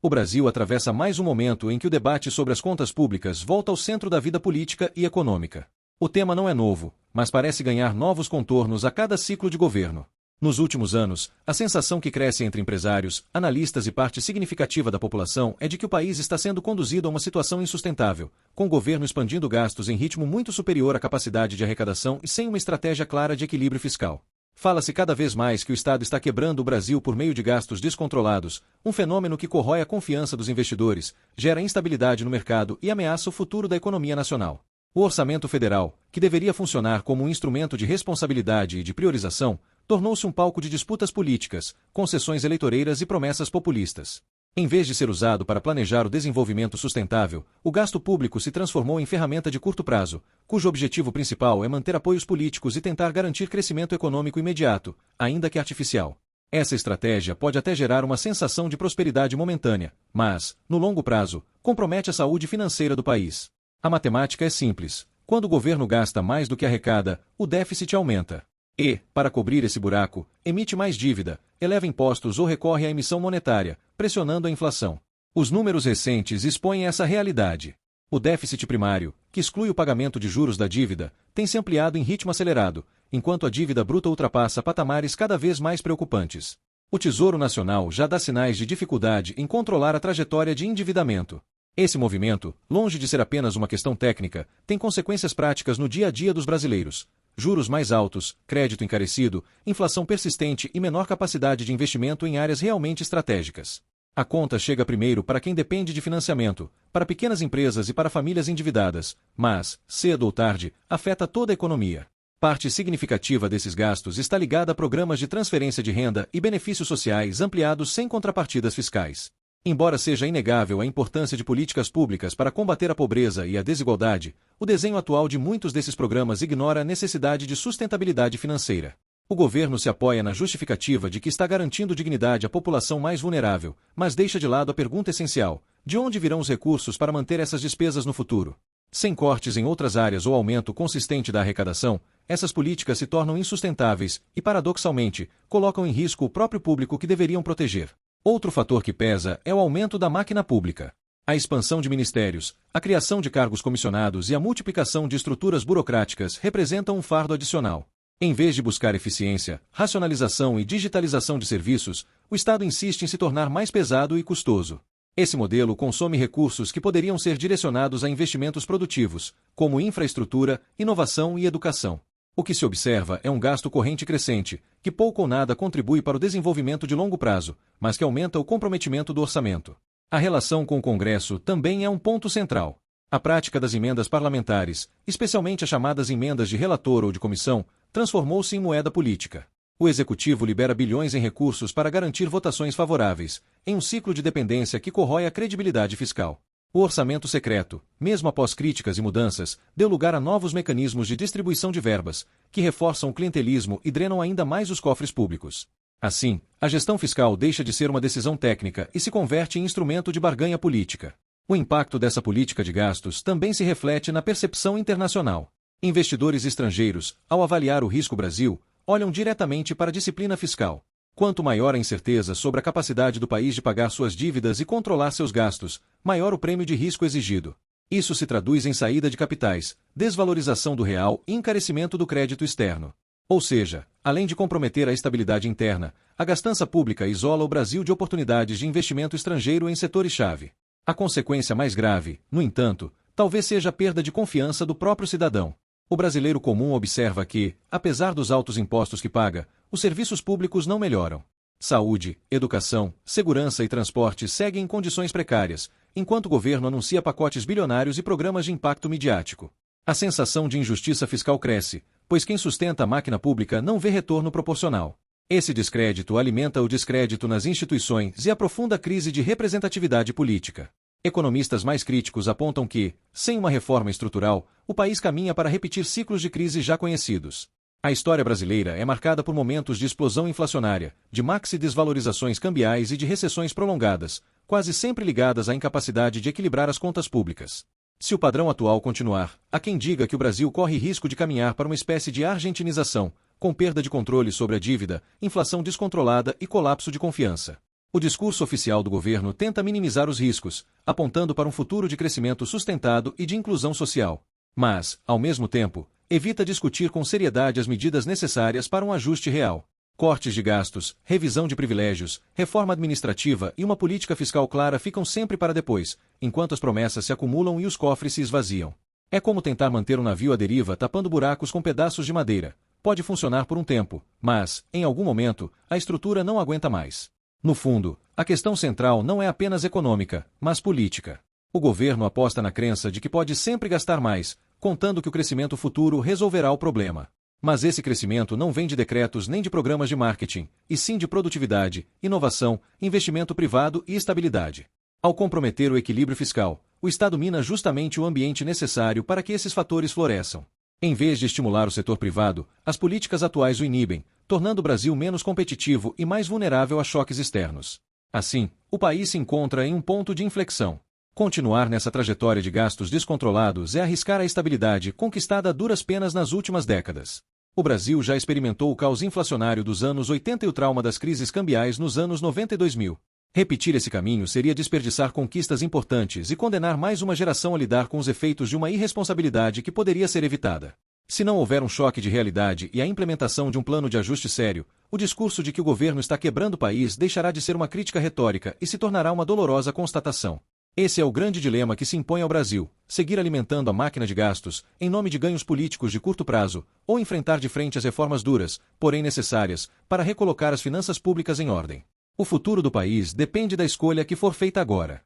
O Brasil atravessa mais um momento em que o debate sobre as contas públicas volta ao centro da vida política e econômica. O tema não é novo, mas parece ganhar novos contornos a cada ciclo de governo. Nos últimos anos, a sensação que cresce entre empresários, analistas e parte significativa da população é de que o país está sendo conduzido a uma situação insustentável, com o governo expandindo gastos em ritmo muito superior à capacidade de arrecadação e sem uma estratégia clara de equilíbrio fiscal. Fala-se cada vez mais que o Estado está quebrando o Brasil por meio de gastos descontrolados, um fenômeno que corrói a confiança dos investidores, gera instabilidade no mercado e ameaça o futuro da economia nacional. O orçamento federal, que deveria funcionar como um instrumento de responsabilidade e de priorização, tornou-se um palco de disputas políticas, concessões eleitoreiras e promessas populistas. Em vez de ser usado para planejar o desenvolvimento sustentável, o gasto público se transformou em ferramenta de curto prazo, cujo objetivo principal é manter apoios políticos e tentar garantir crescimento econômico imediato, ainda que artificial. Essa estratégia pode até gerar uma sensação de prosperidade momentânea, mas, no longo prazo, compromete a saúde financeira do país. A matemática é simples. Quando o governo gasta mais do que arrecada, o déficit aumenta. E, para cobrir esse buraco, emite mais dívida, eleva impostos ou recorre à emissão monetária, pressionando a inflação. Os números recentes expõem essa realidade. O déficit primário, que exclui o pagamento de juros da dívida, tem se ampliado em ritmo acelerado, enquanto a dívida bruta ultrapassa patamares cada vez mais preocupantes. O Tesouro Nacional já dá sinais de dificuldade em controlar a trajetória de endividamento. Esse movimento, longe de ser apenas uma questão técnica, tem consequências práticas no dia a dia dos brasileiros. Juros mais altos, crédito encarecido, inflação persistente e menor capacidade de investimento em áreas realmente estratégicas. A conta chega primeiro para quem depende de financiamento, para pequenas empresas e para famílias endividadas, mas, cedo ou tarde, afeta toda a economia. Parte significativa desses gastos está ligada a programas de transferência de renda e benefícios sociais ampliados sem contrapartidas fiscais. Embora seja inegável a importância de políticas públicas para combater a pobreza e a desigualdade, o desenho atual de muitos desses programas ignora a necessidade de sustentabilidade financeira. O governo se apoia na justificativa de que está garantindo dignidade à população mais vulnerável, mas deixa de lado a pergunta essencial: de onde virão os recursos para manter essas despesas no futuro? Sem cortes em outras áreas ou aumento consistente da arrecadação, essas políticas se tornam insustentáveis e, paradoxalmente, colocam em risco o próprio público que deveriam proteger. Outro fator que pesa é o aumento da máquina pública. A expansão de ministérios, a criação de cargos comissionados e a multiplicação de estruturas burocráticas representam um fardo adicional. Em vez de buscar eficiência, racionalização e digitalização de serviços, o Estado insiste em se tornar mais pesado e custoso. Esse modelo consome recursos que poderiam ser direcionados a investimentos produtivos, como infraestrutura, inovação e educação. O que se observa é um gasto corrente crescente, que pouco ou nada contribui para o desenvolvimento de longo prazo, mas que aumenta o comprometimento do orçamento. A relação com o Congresso também é um ponto central. A prática das emendas parlamentares, especialmente as chamadas emendas de relator ou de comissão, transformou-se em moeda política. O Executivo libera bilhões em recursos para garantir votações favoráveis, em um ciclo de dependência que corrói a credibilidade fiscal. O orçamento secreto, mesmo após críticas e mudanças, deu lugar a novos mecanismos de distribuição de verbas, que reforçam o clientelismo e drenam ainda mais os cofres públicos. Assim, a gestão fiscal deixa de ser uma decisão técnica e se converte em instrumento de barganha política. O impacto dessa política de gastos também se reflete na percepção internacional. Investidores estrangeiros, ao avaliar o risco Brasil, olham diretamente para a disciplina fiscal. Quanto maior a incerteza sobre a capacidade do país de pagar suas dívidas e controlar seus gastos, maior o prêmio de risco exigido. Isso se traduz em saída de capitais, desvalorização do real e encarecimento do crédito externo. Ou seja, além de comprometer a estabilidade interna, a gastança pública isola o Brasil de oportunidades de investimento estrangeiro em setores-chave. A consequência mais grave, no entanto, talvez seja a perda de confiança do próprio cidadão. O brasileiro comum observa que, apesar dos altos impostos que paga, os serviços públicos não melhoram. Saúde, educação, segurança e transporte seguem em condições precárias, enquanto o governo anuncia pacotes bilionários e programas de impacto midiático. A sensação de injustiça fiscal cresce, pois quem sustenta a máquina pública não vê retorno proporcional. Esse descrédito alimenta o descrédito nas instituições e aprofunda a crise de representatividade política. Economistas mais críticos apontam que, sem uma reforma estrutural, o país caminha para repetir ciclos de crise já conhecidos. A história brasileira é marcada por momentos de explosão inflacionária, de maxi-desvalorizações cambiais e de recessões prolongadas, quase sempre ligadas à incapacidade de equilibrar as contas públicas. Se o padrão atual continuar, há quem diga que o Brasil corre risco de caminhar para uma espécie de argentinização, com perda de controle sobre a dívida, inflação descontrolada e colapso de confiança. O discurso oficial do governo tenta minimizar os riscos, apontando para um futuro de crescimento sustentado e de inclusão social. Mas, ao mesmo tempo, evita discutir com seriedade as medidas necessárias para um ajuste real. Cortes de gastos, revisão de privilégios, reforma administrativa e uma política fiscal clara ficam sempre para depois, enquanto as promessas se acumulam e os cofres se esvaziam. É como tentar manter um navio à deriva tapando buracos com pedaços de madeira. Pode funcionar por um tempo, mas, em algum momento, a estrutura não aguenta mais. No fundo, a questão central não é apenas econômica, mas política. O governo aposta na crença de que pode sempre gastar mais, contando que o crescimento futuro resolverá o problema. Mas esse crescimento não vem de decretos nem de programas de marketing, e sim de produtividade, inovação, investimento privado e estabilidade. Ao comprometer o equilíbrio fiscal, o Estado mina justamente o ambiente necessário para que esses fatores floresçam. Em vez de estimular o setor privado, as políticas atuais o inibem, tornando o Brasil menos competitivo e mais vulnerável a choques externos. Assim, o país se encontra em um ponto de inflexão. Continuar nessa trajetória de gastos descontrolados é arriscar a estabilidade conquistada a duras penas nas últimas décadas. O Brasil já experimentou o caos inflacionário dos anos 80 e o trauma das crises cambiais nos anos 90 e 2000. Repetir esse caminho seria desperdiçar conquistas importantes e condenar mais uma geração a lidar com os efeitos de uma irresponsabilidade que poderia ser evitada. Se não houver um choque de realidade e a implementação de um plano de ajuste sério, o discurso de que o governo está quebrando o país deixará de ser uma crítica retórica e se tornará uma dolorosa constatação. Esse é o grande dilema que se impõe ao Brasil: seguir alimentando a máquina de gastos, em nome de ganhos políticos de curto prazo, ou enfrentar de frente as reformas duras, porém necessárias, para recolocar as finanças públicas em ordem. O futuro do país depende da escolha que for feita agora.